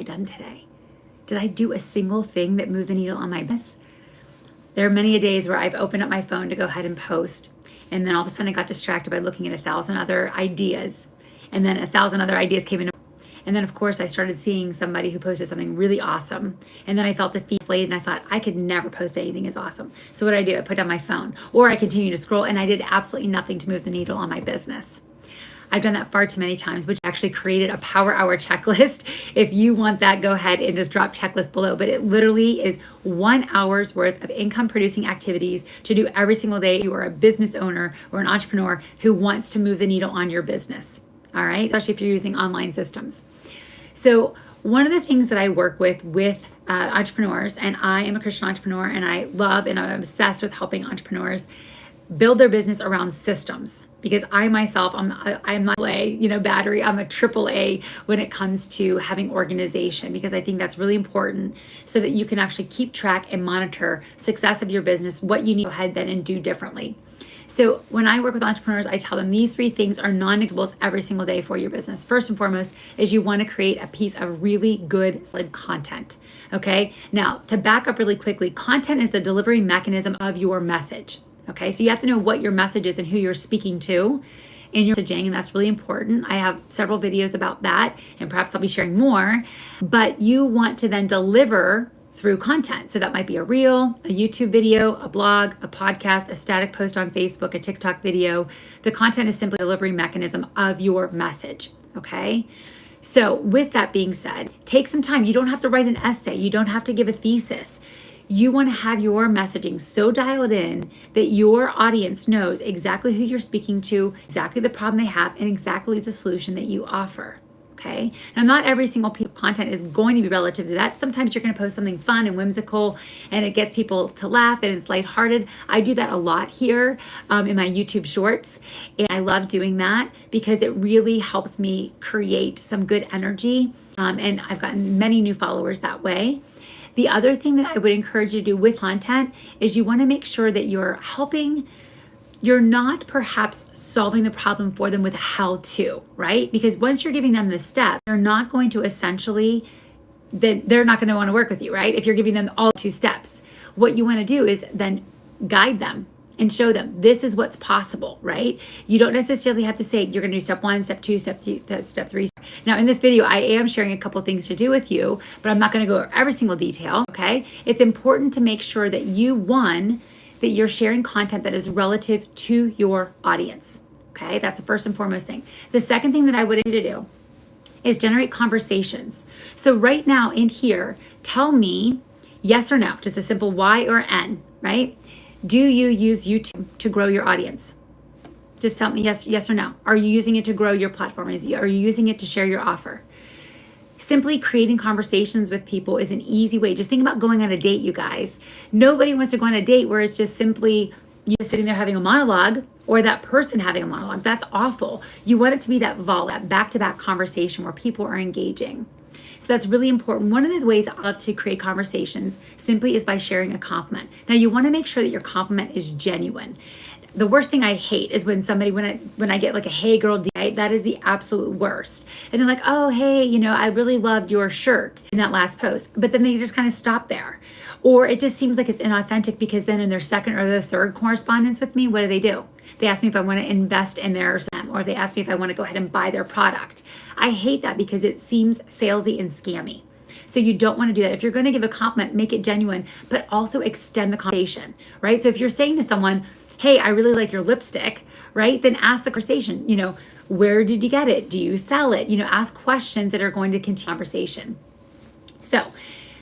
done today? Did I do a single thing that moved the needle on my business? There are many days where I've opened up my phone to go ahead and post, and then all of a sudden I got distracted by looking at 1,000 other ideas, and then 1,000 other ideas came in. And then, of course, I started seeing somebody who posted something really awesome. And then I felt deflated and I thought, I could never post anything as awesome. So what did I do? I put down my phone, or I continued to scroll, and I did absolutely nothing to move the needle on my business. I've done that far too many times, which actually created a power hour checklist. If you want that, go ahead and just drop checklist below. But it literally is 1 hour's worth of income producing activities to do every single day. You are a business owner or an entrepreneur who wants to move the needle on your business. All right, especially if you're using online systems. So one of the things that I work with entrepreneurs, and I am a Christian entrepreneur, and I love and I'm obsessed with helping entrepreneurs build their business around systems, because I myself, I'm not a battery. I'm a AAA when it comes to having organization, because I think that's really important so that you can actually keep track and monitor success of your business, what you need to go ahead then and do differently. So when I work with entrepreneurs, I tell them these 3 things are non-negotiables every single day for your business. First and foremost is you want to create a piece of really good, solid content. Okay. Now, to back up really quickly, content is the delivery mechanism of your message. Okay. So you have to know what your message is and who you're speaking to in your messaging, and that's really important. I have several videos about that, and perhaps I'll be sharing more, but you want to then deliver through content. So that might be a reel, a YouTube video, a blog, a podcast, a static post on Facebook, a TikTok video. The content is simply a delivery mechanism of your message. Okay. So with that being said, take some time. You don't have to write an essay. You don't have to give a thesis. You want to have your messaging so dialed in that your audience knows exactly who you're speaking to, exactly the problem they have, and exactly the solution that you offer. Okay. Now, not every single piece of content is going to be relative to that. Sometimes you're going to post something fun and whimsical and it gets people to laugh and it's lighthearted. I do that a lot here in my YouTube shorts. And I love doing that because it really helps me create some good energy. And I've gotten many new followers that way. The other thing that I would encourage you to do with content is you want to make sure that you're not perhaps solving the problem for them with a how-to, right? Because once you're giving them the step, they're not going to they're not going to want to work with you, right? If you're giving them all 2 steps, what you want to do is then guide them and show them this is what's possible, right? You don't necessarily have to say you're going to do step 1, step 2, step 3. Now in this video, I am sharing a couple things to do with you, but I'm not going to go over every single detail, okay? It's important to make sure that that you're sharing content that is relative to your audience. Okay, that's the first and foremost thing. The second thing that I would need to do is generate conversations. So right now in here, tell me yes or no, just a simple Y or N, right? Do you use YouTube to grow your audience? Just tell me yes or no. Are you using it to grow your platform? Are you using it to share your offer? Simply creating conversations with people is an easy way. Just think about going on a date, you guys. Nobody wants to go on a date where it's just simply you sitting there having a monologue or that person having a monologue. That's awful. You want it to be that back-to-back conversation where people are engaging. So that's really important. One of the ways I love to create conversations simply is by sharing a compliment. Now you want to make sure that your compliment is genuine. The worst thing I hate is when I get like a hey girl day, that is the absolute worst. And they're like, oh, hey, I really loved your shirt in that last post. But then they just kind of stop there. Or it just seems like it's inauthentic because then in their second or their third correspondence with me, what do? They ask me if I want to invest in theirs, or they ask me if I want to go ahead and buy their product. I hate that because it seems salesy and scammy. So you don't want to do that. If you're going to give a compliment, make it genuine, but also extend the conversation, right? So if you're saying to someone, hey, I really like your lipstick, right? Then ask the conversation, where did you get it? Do you sell it? Ask questions that are going to continue conversation. So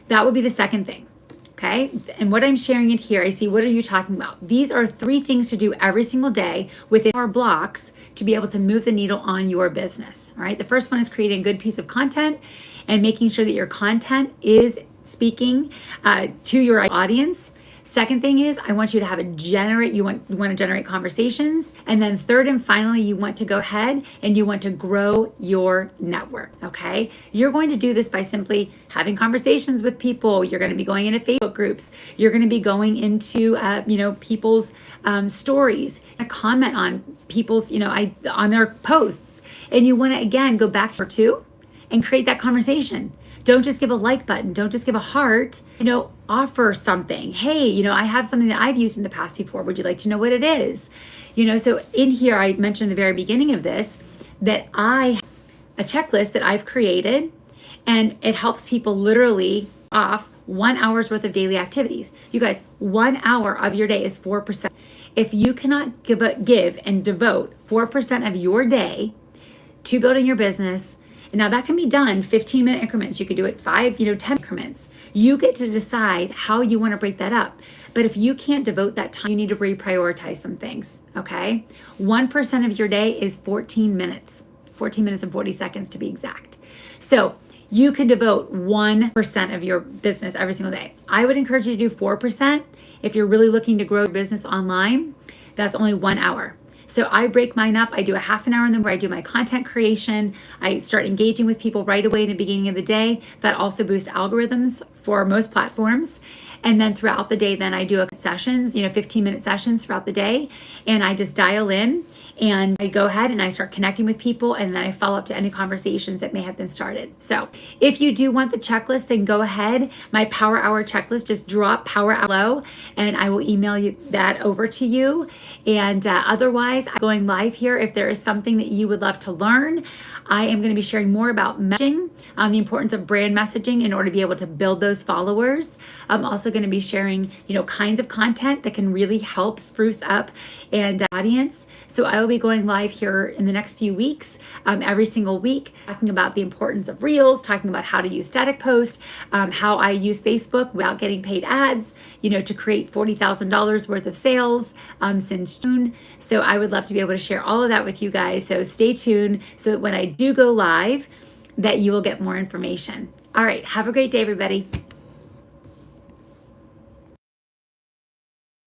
that would be the second thing. Okay. And what I'm sharing it here, I see, what are you talking about? These are 3 things to do every single day within our blocks to be able to move the needle on your business. All right. The first one is creating a good piece of content and making sure that your content is speaking to your audience. Second thing is you want to generate conversations. And then third and finally, you want to go ahead and you want to grow your network. Okay. You're going to do this by simply having conversations with people. You're going to be going into Facebook groups. You're going to be going into, people's stories, comment on people's, on their posts. And you want to, again, go back to 2 and create that conversation. Don't just give a like button. Don't just give a heart. Offer something. Hey, I have something that I've used in the past before. Would you like to know what it is? So in here, I mentioned at the very beginning of this that a checklist that I've created, and it helps people literally off 1 hour's worth of daily activities. You guys, 1 hour of your day is 4%. If you cannot give and devote 4% of your day to building your business, and now that can be done 15-minute increments. You could do it 5, 10 increments. You get to decide how you want to break that up. But if you can't devote that time, you need to reprioritize some things, okay? 1% of your day is 14 minutes. 14 minutes and 40 seconds to be exact. So you can devote 1% of your business every single day. I would encourage you to do 4%. If you're really looking to grow your business online, that's only 1 hour. So I break mine up. I do a half an hour in the morning where I do my content creation. I start engaging with people right away in the beginning of the day. That also boosts algorithms for most platforms. And then throughout the day, then I do sessions, 15-minute sessions throughout the day. And I just dial in and I go ahead and I start connecting with people, and then I follow up to any conversations that may have been started. So if you do want the checklist, then go ahead. My Power Hour checklist, just drop Power Hour below and I will email you that over to you. And otherwise, I'm going live here. If there is something that you would love to learn, I am going to be sharing more about messaging, the importance of brand messaging in order to be able to build those followers. I'm also going to be sharing, kinds of content that can really help spruce up and audience. So I will be going live here in the next few weeks, every single week, talking about the importance of Reels, talking about how to use static post, how I use Facebook without getting paid ads, to create $40,000 worth of sales since June. So I would love to be able to share all of that with you guys. So stay tuned so that when I do go live, that you will get more information. All right. Have a great day, everybody.